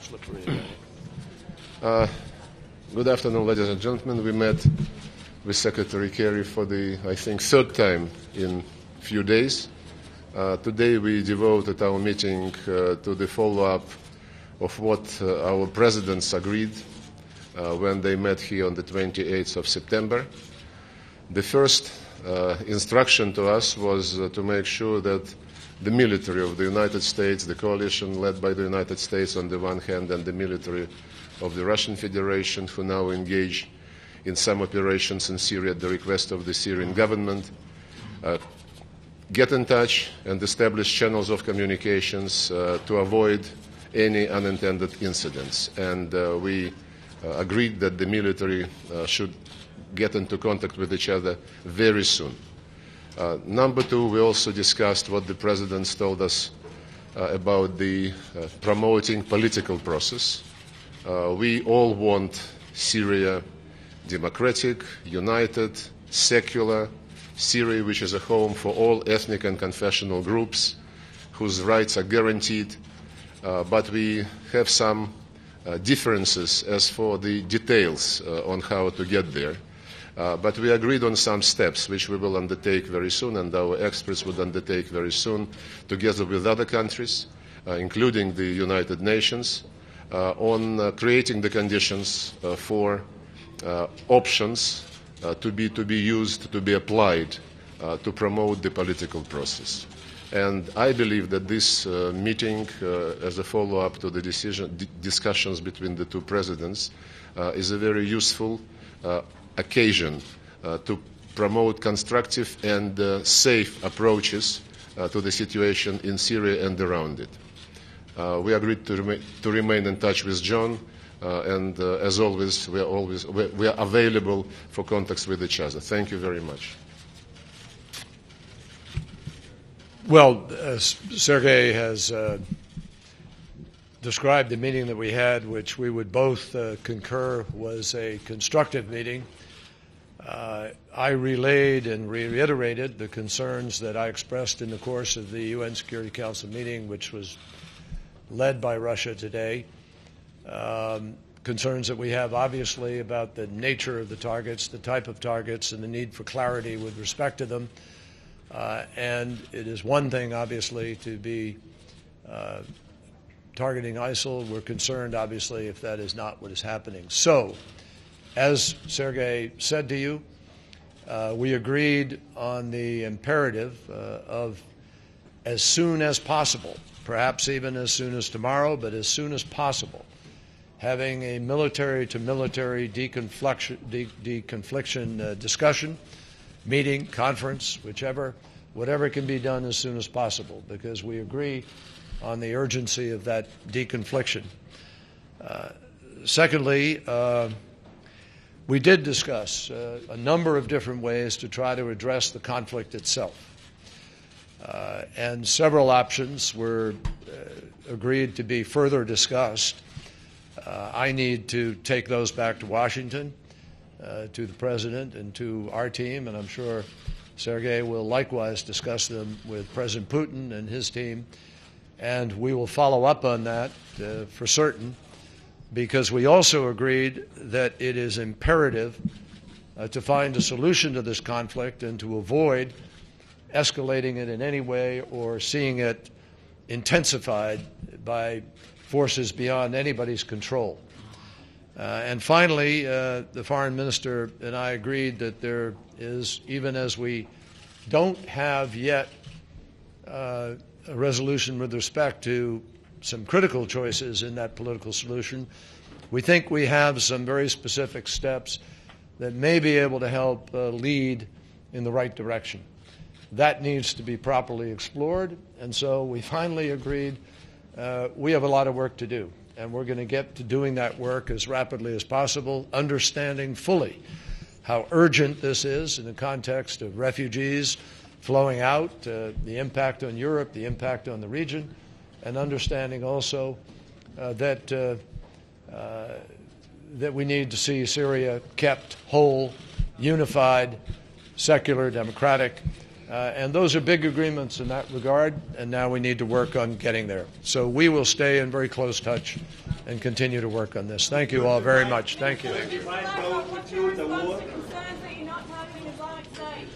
Good afternoon, ladies and gentlemen. We met with Secretary Kerry for the, I think, third time in a few days. Today we devoted our meeting to the follow-up of what our presidents agreed when they met here on the 28th of September. The first instruction to us was to make sure that the military of the United States, the coalition led by the United States on the one hand, and the military of the Russian Federation, who now engage in some operations in Syria at the request of the Syrian government, get in touch and establish channels of communications to avoid any unintended incidents. And we agreed that the military should get into contact with each other very soon. Number two, we also discussed what the presidents told us about the promoting political process. We all want Syria democratic, united, secular, Syria which is a home for all ethnic and confessional groups whose rights are guaranteed, but we have some differences as for the details on how to get there. But we agreed on some steps which we will undertake very soon, and our experts would undertake very soon, together with other countries, including the United Nations, on creating the conditions for options to be used, to be applied to promote the political process. And I believe that this meeting, as a follow-up to the discussions between the two presidents, is a very useful occasion to promote constructive and safe approaches to the situation in Syria and around it. We agreed to remain in touch with John, and as always, we are available for contacts with each other. Thank you very much. Well, Sergei has described the meeting that we had, which we would both concur was a constructive meeting. I relayed and reiterated the concerns that I expressed in the course of the UN Security Council meeting, which was led by Russia today. Concerns that we have, obviously, about the nature of the targets, the type of targets, and the need for clarity with respect to them. And it is one thing, obviously, to be targeting ISIL. We're concerned, obviously, if that is not what is happening. So, as Sergei said to you, we agreed on the imperative of as soon as possible, perhaps even as soon as tomorrow, but as soon as possible, having a military-to-military deconfliction discussion, meeting, conference, whatever can be done as soon as possible, because we agree on the urgency of that deconfliction. Secondly, we did discuss a number of different ways to try to address the conflict itself. And several options were agreed to be further discussed. I need to take those back to Washington, to the President and to our team, and I'm sure Sergei will likewise discuss them with President Putin and his team. And we will follow up on that for certain, because we also agreed that it is imperative to find a solution to this conflict and to avoid escalating it in any way or seeing it intensified by forces beyond anybody's control. And finally, the foreign minister and I agreed that there is, even as we don't have yet a resolution with respect to some critical choices in that political solution, we think we have some very specific steps that may be able to help lead in the right direction. That needs to be properly explored, and so we finally agreed we have a lot of work to do, and we're going to get to doing that work as rapidly as possible, understanding fully how urgent this is in the context of refugees flowing out, the impact on Europe, the impact on the region, and understanding also that we need to see Syria kept whole, unified, secular, democratic, And those are big agreements in that regard, and now we need to work on getting there. So we will stay in very close touch and continue to work on this. Thank you all very much. Thank you. Concerns that you're not targeting Islamic State.